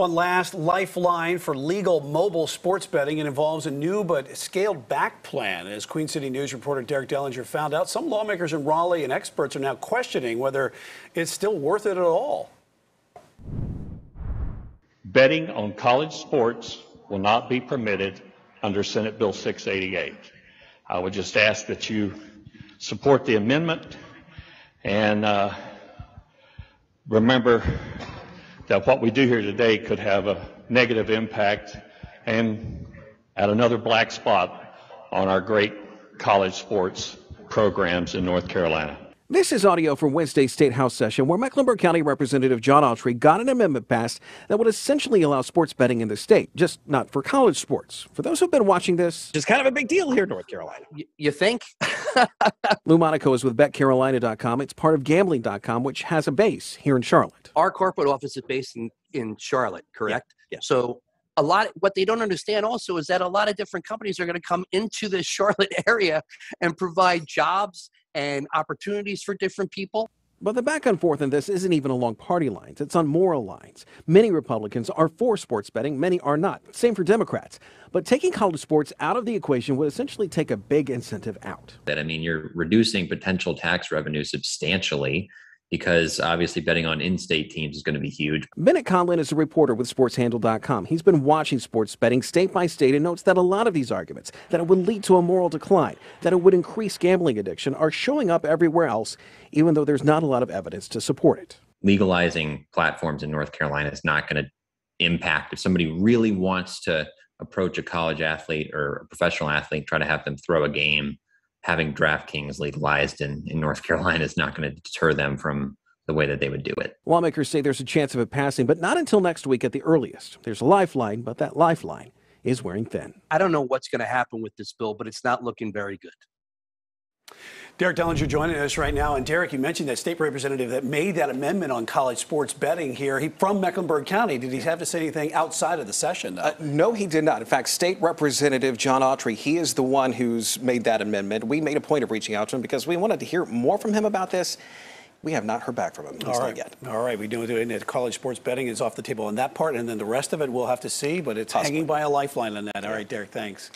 One last lifeline for legal mobile sports betting. It involves a new but scaled back plan. As Queen City News reporter Derek Dellinger found out, some lawmakers in Raleigh and experts are now questioning whether it's still worth it at all. Betting on college sports will not be permitted under Senate Bill 688. I would just ask that you support the amendment and remember that what we do here today could have a negative impact and add another black spot on our great college sports programs in North Carolina. This is audio from Wednesday's State House session where Mecklenburg County Representative John Autry got an amendment passed that would essentially allow sports betting in the state, just not for college sports. For those who've been watching this, it's kind of a big deal here in North Carolina. You think? Lou Monaco is with BetCarolina.com. It's part of Gambling.com, which has a base here in Charlotte. Our corporate office is based in Charlotte, correct? Yeah. So what they don't understand also is that a lot of different companies are going to come into the Charlotte area and provide jobs and opportunities for different people. But the back and forth in this isn't even along party lines. It's on moral lines. Many Republicans are for sports betting. Many are not. Same for Democrats. But taking college sports out of the equation would essentially take a big incentive out. You're reducing potential tax revenue substantially because obviously betting on in-state teams is going to be huge. Bennett Conlin is a reporter with SportsHandle.com. He's been watching sports betting state by state and notes that a lot of these arguments, that it would lead to a moral decline, that it would increase gambling addiction, are showing up everywhere else, even though there's not a lot of evidence to support it. Legalizing platforms in North Carolina is not going to impact. If somebody really wants to approach a college athlete or a professional athlete, try to have them throw a game, having DraftKings legalized in North Carolina is not going to deter them from the way that they would do it. Lawmakers say there's a chance of it passing, but not until next week at the earliest. There's a lifeline, but that lifeline is wearing thin. I don't know what's going to happen with this bill, but it's not looking very good. Derek Dellinger joining us right now. And Derek, you mentioned that state representative that made that amendment on college sports betting here. He from Mecklenburg County. Did he have to say anything outside of the session? No, he did not. In fact, State Representative John Autry, he is the one who's made that amendment. We made a point of reaching out to him because we wanted to hear more from him about this. We have not heard back from him. Not yet. All right. We do it. College sports betting is off the table on that part. And then the rest of it we'll have to see. But it's hanging by a lifeline on that. All right, Derek, thanks.